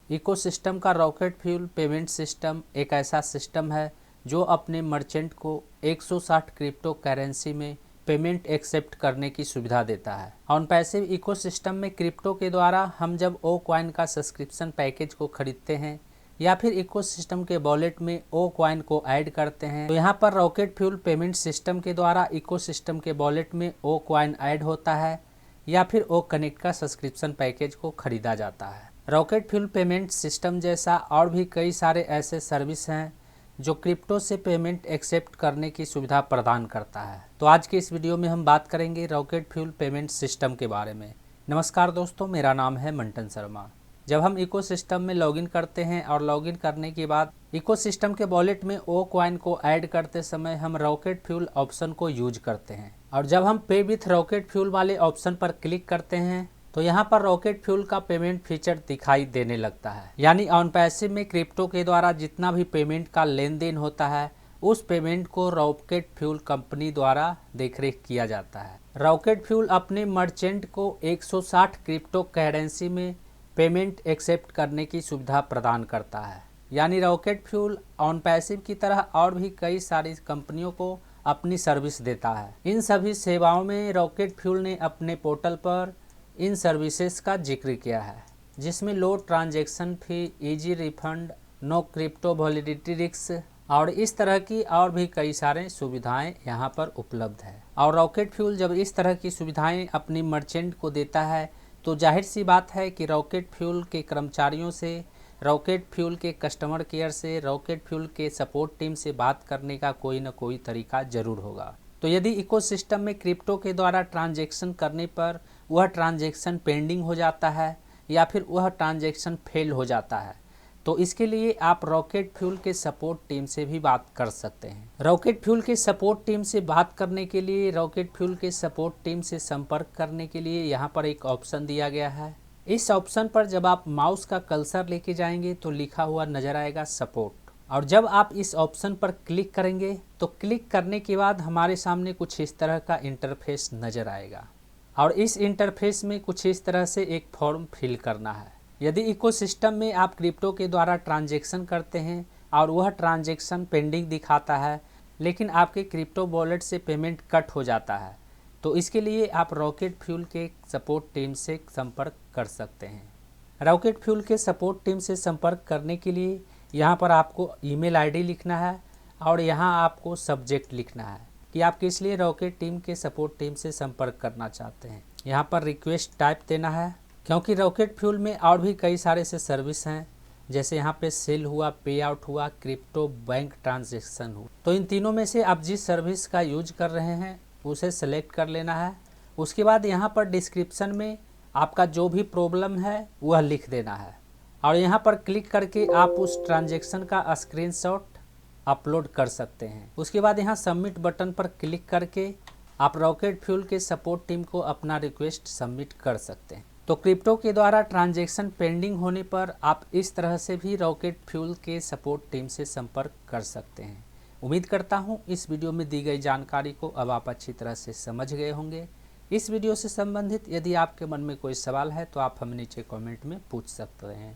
Ecosystem का rocket fuel payment system एक ऐसा सिस्टम है जो अपने मर्चेंट को 160 क्रिप्टो करेंसी में पेमेंट एक्सेप्ट करने की सुविधा देता है। ऑन पैसिव इकोसिस्टम में क्रिप्टो के द्वारा हम जब ओ कॉइन का सब्सक्रिप्शन पैकेज को खरीदते हैं या फिर इकोसिस्टम के वॉलेट में ओ कॉइन को ऐड करते हैं तो यहाँ पर रॉकेट फ्यूल पेमेंट सिस्टम के द्वारा इकोसिस्टम के वॉलेट में ओ कॉइन ऐड होता है या फिर ओ कनेक्ट का सब्सक्रिप्शन पैकेज को खरीदा जाता है। रॉकेट फ्यूल पेमेंट सिस्टम जैसा और भी कई सारे ऐसे सर्विस हैं जो क्रिप्टो से पेमेंट एक्सेप्ट करने की सुविधा प्रदान करता है। तो आज के इस वीडियो में हम बात करेंगे रॉकेट फ्यूल पेमेंट सिस्टम के बारे में। नमस्कार दोस्तों, मेरा नाम है मंटन शर्मा। जब हम इकोसिस्टम में लॉगिन करते हैं और लॉगिन करने के बाद इकोसिस्टम के वॉलेट में ओ कॉइन को ऐड करते समय हम रॉकेट फ्यूल ऑप्शन को यूज करते हैं और जब हम पे विथ रॉकेट फ्यूल वाले ऑप्शन पर क्लिक करते हैं तो यहाँ पर रॉकेट फ्यूल का पेमेंट फीचर दिखाई देने लगता है। यानी ऑन पैसिव में क्रिप्टो के द्वारा जितना भी पेमेंट का लेन देन होता है उस पेमेंट को रॉकेट फ्यूल कंपनी द्वारा देखरेख किया जाता है। रॉकेट फ्यूल अपने मर्चेंट को 160 क्रिप्टो करेंसी में पेमेंट एक्सेप्ट करने की सुविधा प्रदान करता है। यानी रॉकेट फ्यूल ऑन पैसिव की तरह और भी कई सारी कंपनियों को अपनी सर्विस देता है। इन सभी सेवाओं में रॉकेट फ्यूल ने अपने पोर्टल पर इन सर्विसेज का जिक्र किया है, जिसमें low transaction fee, easy refund, no crypto validity risk और इस तरह की और भी कई सारे सुविधाएं यहाँ पर उपलब्ध है। और रॉकेट फ्यूल जब इस तरह की सुविधाएं अपनी मर्चेंट को देता है तो जाहिर सी बात है कि रॉकेट फ्यूल के कर्मचारियों से, रॉकेट फ्यूल के कस्टमर केयर से, रॉकेट फ्यूल के सपोर्ट टीम से बात करने का कोई न कोई तरीका जरूर होगा। तो यदि इकोसिस्टम में क्रिप्टो के द्वारा ट्रांजैक्शन करने पर वह ट्रांजैक्शन पेंडिंग हो जाता है या फिर वह ट्रांजैक्शन फेल हो जाता है तो इसके लिए आप रॉकेट फ्यूल के सपोर्ट टीम से भी बात कर सकते हैं। रॉकेट फ्यूल के सपोर्ट टीम से बात करने के लिए, रॉकेट फ्यूल के सपोर्ट टीम से संपर्क करने के लिए यहाँ पर एक ऑप्शन दिया गया है। इस ऑप्शन पर जब आप माउस का कर्सर लेके जाएंगे तो लिखा हुआ नजर आएगा सपोर्ट, और जब आप इस ऑप्शन पर क्लिक करेंगे तो क्लिक करने के बाद हमारे सामने कुछ इस तरह का इंटरफेस नजर आएगा और इस इंटरफेस में कुछ इस तरह से एक फॉर्म फिल करना है। यदि इकोसिस्टम में आप क्रिप्टो के द्वारा ट्रांजैक्शन करते हैं और वह ट्रांजैक्शन पेंडिंग दिखाता है लेकिन आपके क्रिप्टो वॉलेट से पेमेंट कट हो जाता है तो इसके लिए आप रॉकेट फ्यूल के सपोर्ट टीम से संपर्क कर सकते हैं। रॉकेट फ्यूल के सपोर्ट टीम से संपर्क करने के लिए यहाँ पर आपको ईमेल आईडी लिखना है और यहाँ आपको सब्जेक्ट लिखना है कि आप किस लिए रॉकेट टीम के सपोर्ट टीम से संपर्क करना चाहते हैं। यहाँ पर रिक्वेस्ट टाइप देना है क्योंकि रॉकेट फ्यूल में और भी कई सारे से सर्विस हैं, जैसे यहाँ पे सेल हुआ, पे आउट हुआ, क्रिप्टो बैंक ट्रांजैक्शन हुआ। तो इन तीनों में से आप जिस सर्विस का यूज कर रहे हैं उसे सेलेक्ट कर लेना है। उसके बाद यहाँ पर डिस्क्रिप्शन में आपका जो भी प्रॉब्लम है वह लिख देना है और यहाँ पर क्लिक करके आप उस ट्रांजैक्शन का स्क्रीनशॉट अपलोड कर सकते हैं। उसके बाद यहाँ सबमिट बटन पर क्लिक करके आप रॉकेट फ्यूल के सपोर्ट टीम को अपना रिक्वेस्ट सबमिट कर सकते हैं। तो क्रिप्टो के द्वारा ट्रांजैक्शन पेंडिंग होने पर आप इस तरह से भी रॉकेट फ्यूल के सपोर्ट टीम से संपर्क कर सकते हैं। उम्मीद करता हूँ इस वीडियो में दी गई जानकारी को अब आप अच्छी तरह से समझ गए होंगे। इस वीडियो से संबंधित यदि आपके मन में कोई सवाल है तो आप हमें नीचे कमेंट में पूछ सकते हैं।